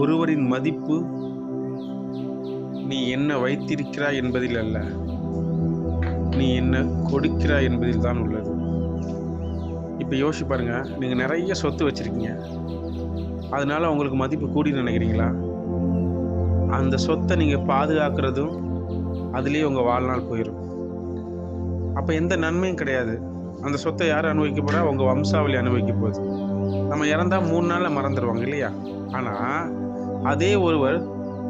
ஒருவரின் மதிப்பு நீ என்ன வைத்திருக்கிறாய் என்பதில் அல்ல, நீ என்ன கொடுக்கிறாய் என்பதில் தான் உள்ளது. இப்போ யோசிச்சு பாருங்க, நீங்கள் நிறைய சொத்து வச்சுருக்கீங்க, அதனால உங்களுக்கு மதிப்பு கூடி நினைக்கிறீங்களா? அந்த சொத்தை நீங்கள் பாதுகாக்கிறதும் அதுலேயே உங்கள் வாழ்நாள் போயிடும். அப்போ எந்த நன்மையும் கிடையாது. அந்த சொத்தை யார் அனுபவிக்க போகிறா? உங்கள் வம்சாவளி அனுபவிக்க போகுது. நம்ம இறந்தா 3 நாளில் மறந்துடுவாங்க இல்லையா? ஆனால் அதே ஒருவர்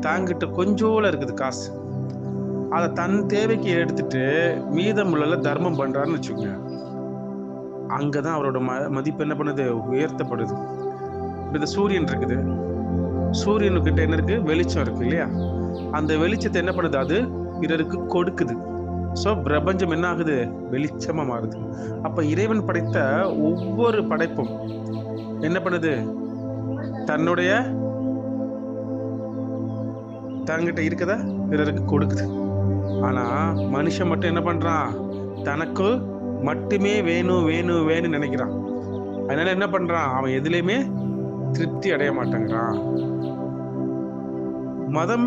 தாங்கிட்ட கொஞ்சோல இருக்குது காசு, அதை தன் தேவைக்கு எடுத்துட்டு மீதமுள்ள தர்மம் பண்ணுறாருன்னு வச்சுக்கோங்க, அங்கே தான் அவரோட மதிப்பு என்ன பண்ணுது? உயர்த்தப்படுது. இப்போ இந்த சூரியன் இருக்குது, சூரியனுக்கிட்ட என்ன இருக்குது? வெளிச்சம் இருக்குது இல்லையா? அந்த வெளிச்சத்தை என்ன பண்ணுது? அது பிறருக்கு கொடுக்குது. ஸோ பிரபஞ்சம் என்ன ஆகுது? வெளிச்சமாக மாறுது. அப்போ இறைவன் படைத்த ஒவ்வொரு படைப்பும் என்ன பண்ணுது? தன்னுடைய தன்கிட்ட இருக்கத பிறருக்கு கொடுக்குது. ஆனால் மனுஷன் மட்டும் என்ன பண்ணுறான்? தனக்கு மட்டுமே வேணும் வேணும் வேணும்னு நினைக்கிறான். அதனால என்ன பண்ணுறான்? அவன் எதுலேயுமே திருப்தி அடைய மாட்டேங்கிறான். மதம்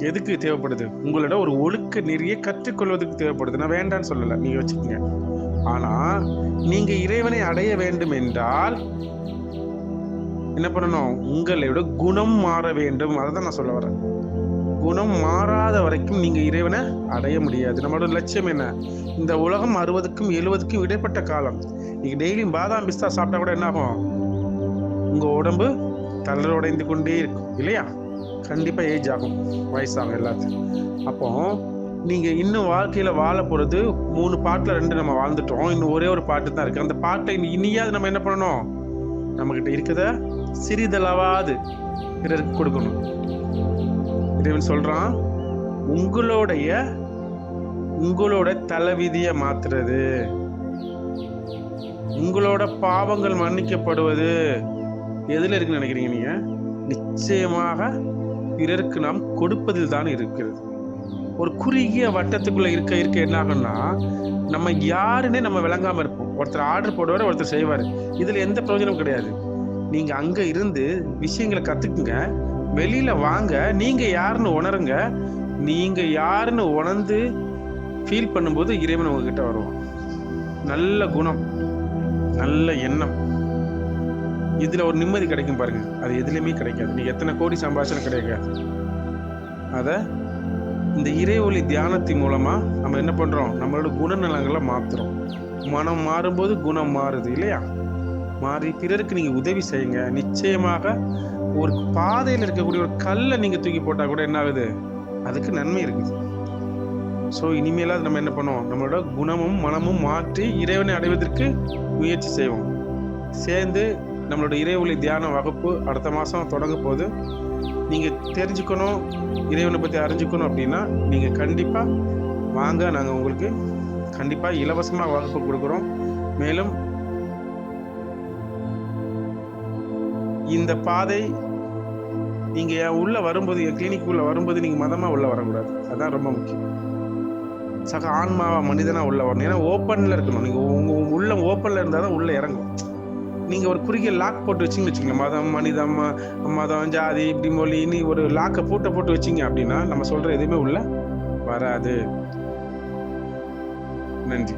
எதுக்கு தேவைப்படுது? உங்களோட ஒரு ஒழுக்க நெறியை கற்றுக்கொள்வதற்கு தேவைப்படுது. நான் வேண்டான்னு சொல்லலை, நீங்கள் வச்சுக்கோங்க. ஆனால் நீங்கள் இறைவனை அடைய வேண்டும் என்றால் என்ன பண்ணணும்? உங்களோட குணம் மாற வேண்டும். அதை தான் நான் சொல்ல வரேன். குணம் மாறாத வரைக்கும் நீங்கள் இறைவனை அடைய முடியாது. நம்மளோட லட்சியம் என்ன? இந்த உலகம் 60க்கும் 70க்கும் இடைப்பட்ட காலம். நீங்கள் டெய்லியும் பாதாம் பிஸ்தா சாப்பிட்டா கூட என்ன ஆகும்? உங்கள் உடம்பு தளர்வடைந்து கொண்டே இருக்கும் இல்லையா? கண்டிப்பாக ஏஜ் ஆகும், வயசாகும் எல்லாத்துக்கும். அப்போ நீங்கள் இன்னும் வாழ்க்கையில் வாழ போகிறது 3 பாட்டில் 2 நம்ம வாழ்ந்துட்டோம். இன்னும் ஒரே ஒரு பாட்டு தான் இருக்குது. அந்த பாட்டை இனியாவது நம்ம என்ன பண்ணணும்? நம்மக்கிட்ட இருக்கிறத சிறிதளவாது பிறருக்கு கொடுக்கணும். இறைவன் சொல்கிறான், உங்களோட தலைவிதியை மாத்துறது, உங்களோட பாவங்கள் மன்னிக்கப்படுவது எதில் இருக்குன்னு நினைக்கிறீங்க நீங்கள்? நிச்சயமாக பிறருக்கு நாம் கொடுப்பதில் தான் இருக்கிறது. ஒரு குறுகிய வட்டத்துக்குள்ள இருக்க என்ன ஆகும்னா, நம்ம யாருன்னே நம்ம விளங்காம இருப்போம். ஒருத்தர் ஆர்டர் போடுவார், ஒருத்தர் செய்வார். இதுல எந்த பிரயோஜனம் கிடையாது. நீங்க அங்க இருந்து விஷயங்களை கத்துக்குங்க, வெளியில வாங்க, நீங்க யாருன்னு உணருங்க. நீங்க யாருன்னு உணர்ந்து ஃபீல் பண்ணும்போது இறைவன் உங்ககிட்ட வருவான். நல்ல குணம், நல்ல எண்ணம், இதுல ஒரு நிம்மதி கிடைக்கும் பாருங்க. அது எதுலையுமே கிடைக்காது. நீங்க எத்தனை கோடி சம்பாதிச்சாலும் கிடைக்காது. அத இந்த இறை ஒளி தியானத்தின் மூலமா நம்ம என்ன பண்றோம்? நம்மளோட குணநலங்களை மாத்துறோம். மனம் மாறும்போது குணம் மாறுது இல்லையா? மாறி பிறருக்கு நீங்க உதவி செய்யுங்க. நிச்சயமாக ஒரு பாதையில் இருக்கக்கூடிய ஒரு கல்லை நீங்க தூக்கி போட்டா கூட என்ன ஆகுது? அதுக்கு நன்மை இருக்குது. ஸோ இனிமேலாவது நம்ம என்ன பண்ணுவோம்? நம்மளோட குணமும் மனமும் மாற்றி இறைவனை அடைவதற்கு முயற்சி செய்வோம். சேர்ந்து நம்மளோட இறை ஒளி தியான வகுப்பு அடுத்த மாதம் தொடங்க போது. நீங்கள் தெரிஞ்சுக்கணும், இறைவனை பற்றி அறிஞ்சுக்கணும் அப்படின்னா நீங்கள் கண்டிப்பாக வாங்க. நாங்கள் உங்களுக்கு கண்டிப்பாக இலவசமாக வகுப்பு கொடுக்குறோம். மேலும் இந்த பாதை நீங்கள் உள்ளே வரும்போது, என் கிளினிக் உள்ளே வரும்போது நீங்கள் மதமாக உள்ளே வரக்கூடாது. அதுதான் ரொம்ப முக்கியம். சக ஆன்மாவா மனிதனாக உள்ளே வரணும். ஏன்னா ஓப்பனில் இருக்கணும். நீங்கள் உங்கள் உள்ள ஓப்பனில் இருந்தால் தான் உள்ளே இறங்கும். நீங்கள் ஒரு குறுகிய லாக் போட்டு வச்சிங்கன்னு வச்சுக்கோங்க, மதம், மனிதம், மதம், ஜாதி, இப்படி மொழின்னு ஒரு லாக்கை போட்டு வச்சிங்க அப்படின்னா நம்ம சொல்கிற எதுவுமே உள்ள வராது. நன்றி.